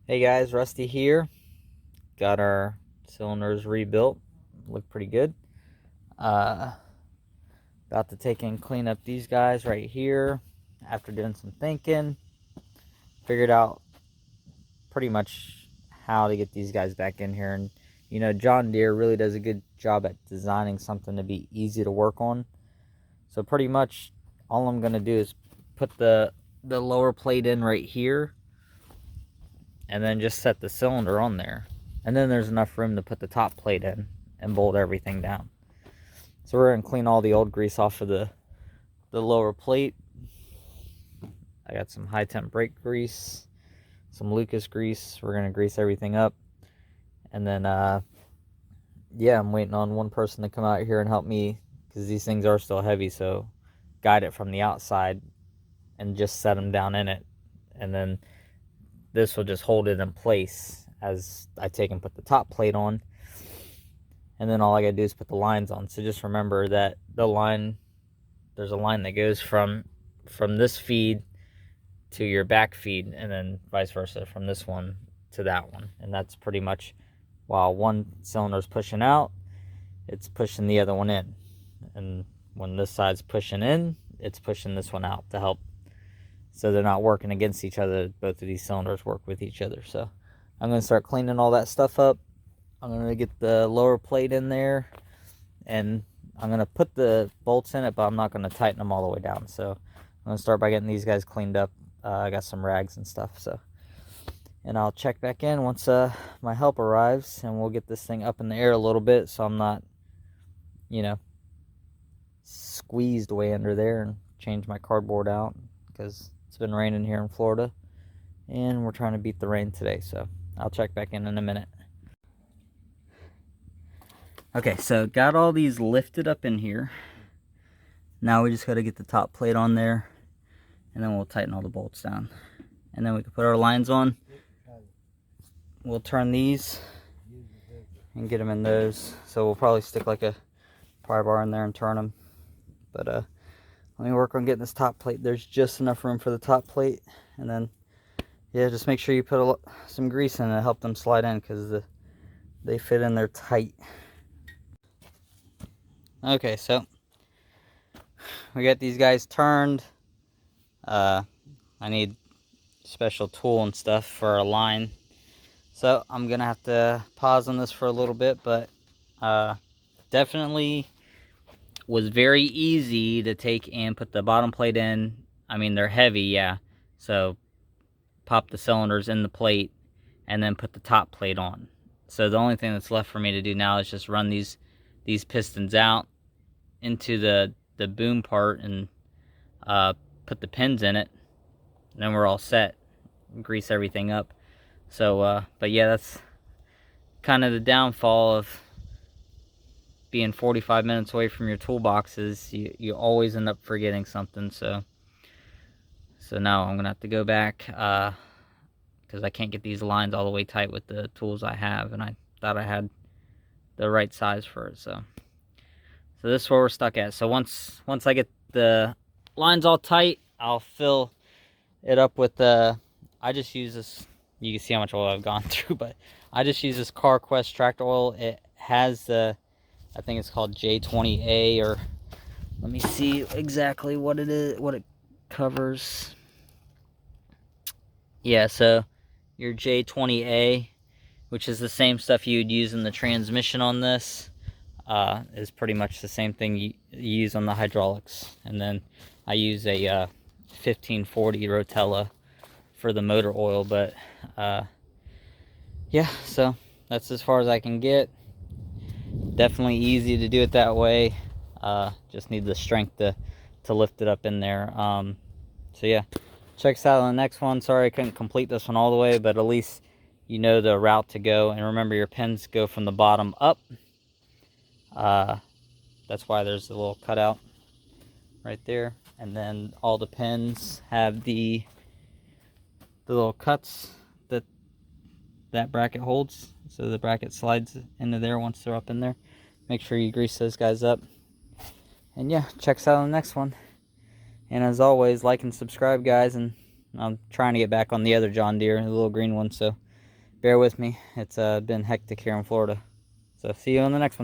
Hey guys, Rusty here. Got our cylinders rebuilt. Look pretty good. Uh, About to take and clean up these guys right here. After doing some thinking, figured out pretty much how to get these guys back in here. And John Deere really does a good job at designing something to be easy to work on. So pretty much all I'm gonna do is put the lower plate in right here, and then just set the cylinder on there. And then there's enough room to put the top plate in and bolt everything down. So we're gonna clean all the old grease off of the lower plate. I got some high temp brake grease, some Lucas grease. We're gonna grease everything up. And then yeah, I'm waiting on one person to come out here and help me, because these things are still heavy, so guide it from the outside and just set them down in it. And then this will just hold it in place as I take and put the top plate on. And then all I gotta do is put the lines on. So just remember that there's a line that goes from this feed to your back feed, and then vice versa from this one to that one. And that's pretty much, while one cylinder is pushing out, it's pushing the other one in. And when this side's pushing in, it's pushing this one out to help, so they're not working against each other. Both of these cylinders work with each other. So I'm going to start cleaning all that stuff up. I'm going to get the lower plate in there, and I'm going to put the bolts in it, but I'm not going to tighten them all the way down. So I'm going to start by getting these guys cleaned up. I got some rags and stuff. And I'll check back in once my help arrives, and we'll get this thing up in the air a little bit so I'm not, squeezed way under there, and change my cardboard out, because it's been raining here in Florida, and we're trying to beat the rain today. So I'll check back in a minute. Okay, so got all these lifted up in here. Now we just got to get the top plate on there, and then we'll tighten all the bolts down. And then we can put our lines on. We'll turn these and get them in those. So we'll probably stick like a pry bar in there and turn them. But let me work on getting this top plate. There's just enough room for the top plate. And then, yeah, just make sure you put some grease in it to help them slide in, because they fit in there tight. Okay, so we got these guys turned. I need special tool and stuff for a line. So I'm gonna have to pause on this for a little bit, but definitely was very easy to take and put the bottom plate in. I mean, they're heavy, yeah. So pop the cylinders in the plate and then put the top plate on. So the only thing that's left for me to do now is just run these pistons out into the boom part and put the pins in it. And then we're all set. Grease everything up. So, but yeah, that's kind of the downfall of being 45 minutes away from your toolboxes. You always end up forgetting something. So now I'm gonna have to go back because I can't get these lines all the way tight with the tools I have, and I thought I had the right size for it. So this is where we're stuck at. So once I get the lines all tight, I'll fill it up with I just use this. You can see how much oil I've gone through, but I just use this CarQuest tractor oil. It has I think it's called J20A, or let me see exactly what it is, what it covers. Yeah, so your J20A, which is the same stuff you'd use in the transmission on this, is pretty much the same thing you use on the hydraulics. And then I use a 1540 Rotella for the motor oil. But yeah, so that's as far as I can get. Definitely easy to do it that way. Just need the strength to lift it up in there. So yeah, check us out on the next one. Sorry I couldn't complete this one all the way, but at least you know the route to go. And remember, your pins go from the bottom up. That's why there's a little cutout right there. And then all the pins have the little cuts that bracket holds. So the bracket slides into there once they're up in there. Make sure you grease those guys up. And yeah, check us out on the next one. And as always, like and subscribe, guys. And I'm trying to get back on the other John Deere, the little green one. So bear with me. It's been hectic here in Florida. So see you on the next one.